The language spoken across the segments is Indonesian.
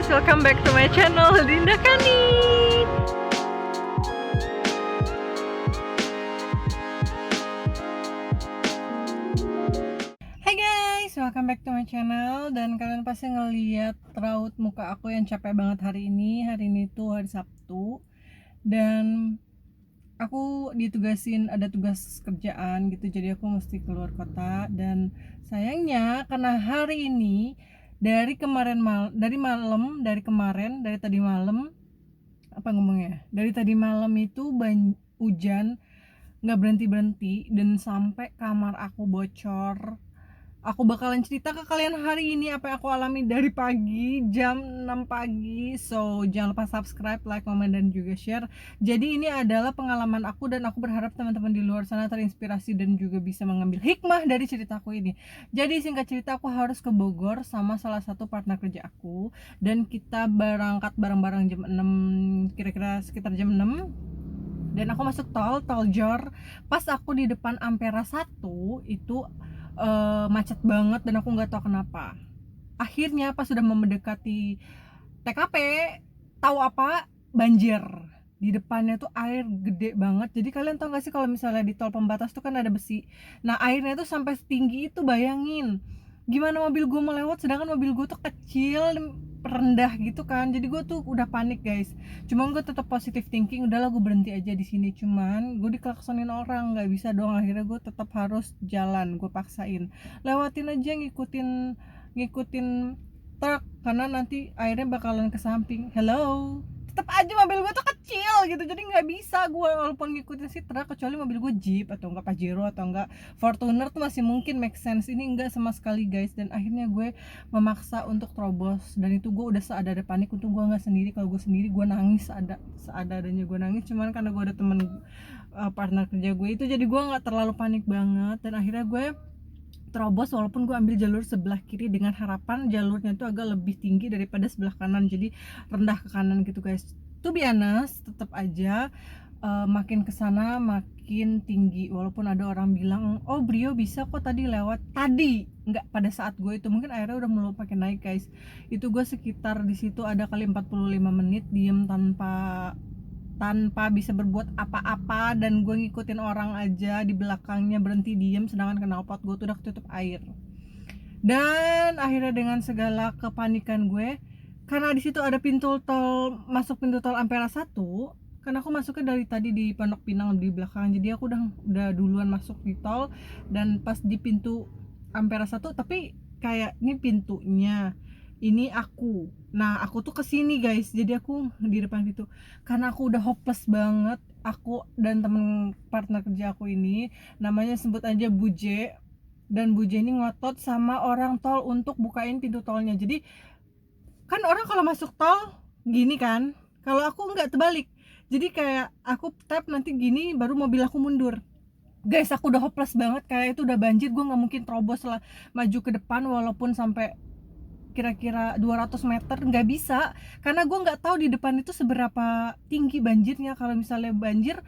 guys, welcome back to my channel Dinda Kani. Hai guys, welcome back to my channel. Dan kalian pasti ngeliat raut muka aku yang capek banget hari ini. Hari ini tuh hari Sabtu. Dan aku ditugasin, ada tugas kerjaan gitu, jadi aku mesti keluar kota. Dan sayangnya karena hari ini dari tadi malam dari tadi malam itu hujan nggak berhenti dan sampai kamar aku bocor. Aku bakalan cerita ke kalian hari ini apa yang aku alami dari pagi, jam 6 pagi. So, jangan lupa subscribe, like, komen, dan juga share. Jadi ini adalah pengalaman aku dan aku berharap teman-teman di luar sana terinspirasi dan juga bisa mengambil hikmah dari ceritaku ini. Jadi singkat cerita, aku harus ke Bogor sama salah satu partner kerja aku. Dan kita berangkat bareng-bareng jam 6, kira-kira sekitar jam 6. Dan aku masuk tol Jor. Pas aku di depan Ampera 1 itu macet banget dan aku nggak tahu kenapa. Akhirnya pas sudah mendekati TKP, tahu apa? Banjir. Di depannya tuh air gede banget. Jadi kalian tahu nggak sih kalau misalnya di tol pembatas tuh kan ada besi. Nah, airnya tuh sampai setinggi itu, bayangin. Gimana mobil gue mau lewat sedangkan mobil gue tuh kecil, rendah gitu kan. Jadi gue tuh udah panik guys. Cuman gue tetap positive thinking, udahlah gue berhenti aja di sini. Cuman gue diklaksonin orang, nggak bisa dong. Akhirnya gue tetap harus jalan, gue paksain lewatin aja, ngikutin truk karena nanti airnya bakalan ke samping. Hello, tetap aja mobil gue tuh kecil gitu, jadi nggak bisa gue walaupun ngikutin si truk, kecuali mobil gue Jeep atau enggak Pajero atau enggak Fortuner tuh masih mungkin make sense. Ini enggak sama sekali guys. Dan akhirnya gue memaksa untuk terobos, dan itu gue udah seadanya panik. Untung gue nggak sendiri, kalau gue sendiri gue nangis, seadanya gue nangis. Cuman karena gue ada temen partner kerja gue itu, jadi gue nggak terlalu panik banget. Dan akhirnya gue terobos walaupun gue ambil jalur sebelah kiri dengan harapan jalurnya itu agak lebih tinggi daripada sebelah kanan, jadi rendah ke kanan gitu guys. To be honest, tetap aja makin kesana makin tinggi. Walaupun ada orang bilang, oh Brio bisa kok tadi lewat. Tadi nggak, pada saat gue itu mungkin airnya udah mulai pakai naik guys. Itu gue sekitar di situ ada kali 45 menit diem tanpa bisa berbuat apa-apa, dan gue ngikutin orang aja di belakangnya berhenti diem, sedangkan knalpot gue tuh udah ketutup air. Dan akhirnya dengan segala kepanikan gue, karena di situ ada masuk pintu tol Ampera 1, karena aku masuknya dari tadi di Pondok Pinang di belakang, jadi aku udah duluan masuk di tol. Dan pas di pintu Ampera 1, tapi kayak ini pintunya, ini aku tuh kesini guys, jadi aku di depan pintu. Karena aku udah hopeless banget, aku dan temen partner kerja aku ini, namanya sebut aja Buje. Dan Buje ini ngotot sama orang tol untuk bukain pintu tolnya. Jadi kan orang kalau masuk tol gini kan, kalau aku nggak, terbalik. Jadi kayak aku tap nanti gini, baru mobil aku mundur. Guys, aku udah hopeless banget, kayak itu udah banjir, gue nggak mungkin terobos lah maju ke depan walaupun sampai kira-kira 200 meter, nggak bisa. Karena gue nggak tahu di depan itu seberapa tinggi banjirnya. Kalau misalnya banjir,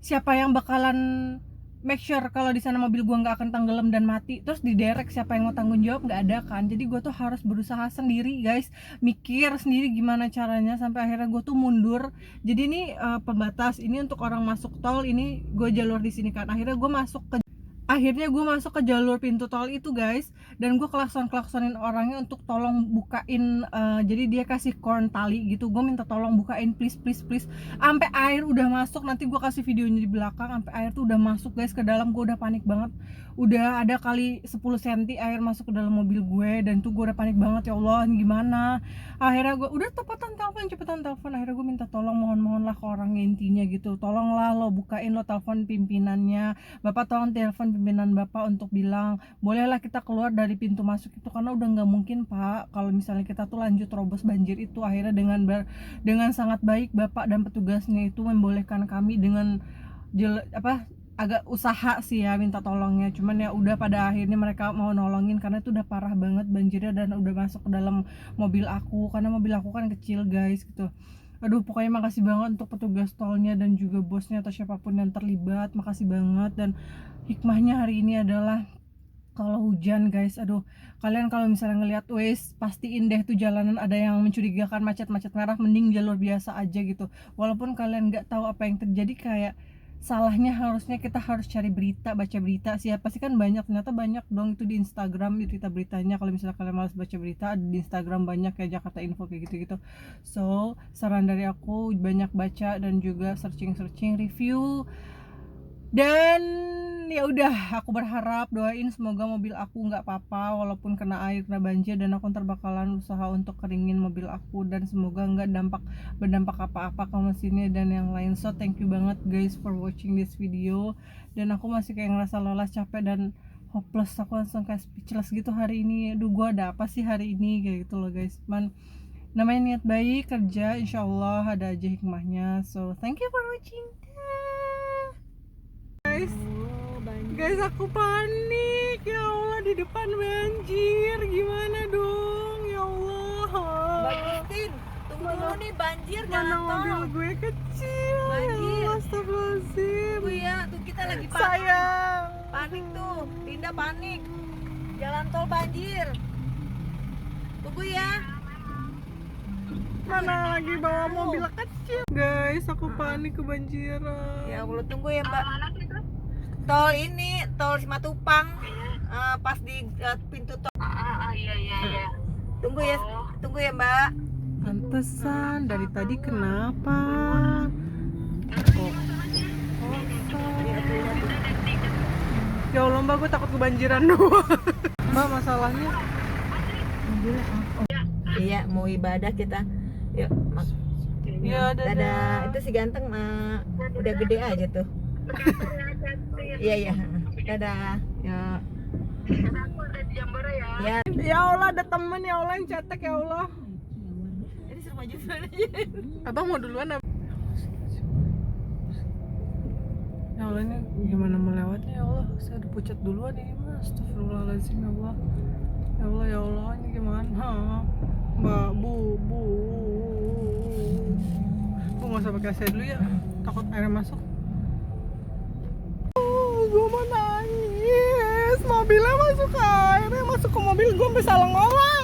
siapa yang bakalan make sure kalau di sana mobil gue nggak akan tenggelam dan mati, terus diderek, siapa yang mau tanggung jawab? Nggak ada kan. Jadi gue tuh harus berusaha sendiri guys, mikir sendiri gimana caranya, sampai akhirnya gue tuh mundur. Jadi ini pembatas ini untuk orang masuk tol, ini gue jalur di sini kan. Akhirnya gue masuk ke jalur pintu tol itu guys, dan gue klaksonin orangnya untuk tolong bukain. Jadi dia kasih korn tali gitu, gue minta tolong bukain, please sampai air udah masuk. Nanti gue kasih videonya di belakang, sampai air tuh udah masuk guys ke dalam. Gue udah panik banget, udah ada kali 10 cm air masuk ke dalam mobil gue, dan tuh gue udah panik banget, ya Allah ini gimana. Akhirnya gue udah cepetan telepon. Akhirnya gue minta tolong, mohon lah ke orangnya, intinya gitu, tolonglah lo bukain, lo telepon pimpinannya, bapak tolong telepon pimpinan bapak untuk bilang bolehlah kita keluar dari pintu masuk itu, karena udah nggak mungkin pak kalau misalnya kita tuh lanjut terobos banjir itu. Akhirnya dengan sangat baik bapak dan petugasnya itu membolehkan kami dengan agak usaha sih ya minta tolongnya. Cuman ya udah, pada akhirnya mereka mau nolongin karena itu udah parah banget banjirnya dan udah masuk ke dalam mobil aku, karena mobil aku kan kecil guys gitu. Aduh, pokoknya makasih banget untuk petugas tolnya dan juga bosnya atau siapapun yang terlibat, makasih banget. Dan hikmahnya hari ini adalah kalau hujan guys. Aduh, kalian kalau misalnya ngelihat wes pastiin deh tuh jalanan ada yang mencurigakan macet-macet merah, mending jalur biasa aja gitu. Walaupun kalian nggak tahu apa yang terjadi, kayak salahnya harusnya kita harus cari berita, baca berita. Siapa sih, kan banyak, ternyata banyak dong itu di Instagram berita-beritanya. Kalau misalnya kalian malas baca berita, ada di Instagram banyak ya, Jakarta Info kayak gitu-gitu. So saran dari aku, banyak baca dan juga searching review. Dan ya udah, aku berharap, doain semoga mobil aku nggak apa-apa walaupun kena air, kena banjir, dan aku ntar bakalan usaha untuk keringin mobil aku, dan semoga nggak berdampak apa-apa ke mesinnya dan yang lain. So thank you banget guys for watching this video. Dan aku masih kayak ngerasa lelah, capek, dan hopeless. Aku langsung kayak speechless gitu hari ini. Aduh, gua ada apa sih hari ini kayak gitu loh guys. Man, namanya niat baik kerja, insyaallah ada aja hikmahnya. So thank you for watching guys, aku panik, ya Allah, di depan banjir, gimana dong, ya Allah. Mbak Justin, tunggu dulu nih, banjir Mana jalan mobil tol. gue kecil, ya Banjir. Allah, astagfirullahaladzim. Tunggu ya, tuh kita lagi Sayang, panik tuh, Linda panik. Jalan tol banjir. Tunggu ya. mana lagi bawa mobil kecil. Guys, aku panik kebanjiran. Ya Allah, tunggu ya Mbak. Tol ini, tol Simatupang. Pas di pintu tol. Iya. Tunggu ya Mbak. Pantesan dari tadi kenapa? Ya Allah Mbak, gue takut kebanjiran doang. Mbak, masalahnya mobilnya apa? Iya, mau ibadah kita. Yuk, Ya, dadah. Itu si ganteng udah gede aja tuh. Iya. Dadah. Ya. Aku udah di Jambore ya. Ya. Ya Allah, ada temen, ya Allah, yang cetek, ya Allah. Ini suruh maju duluan aja. Abang mau duluan apa? Ya Allah, ini gimana melewatnya, ya Allah. Saya udah pucat duluan ini mas. Astagfirullahaladzim, ya Allah. Ya Allah, ini gimana? Mbak, bu nggak usah pakai saya dulu ya, takut air masuk. Gue mau nangis, mobilnya masuk ke air, masuk ke mobil gue sampai salah ngolak.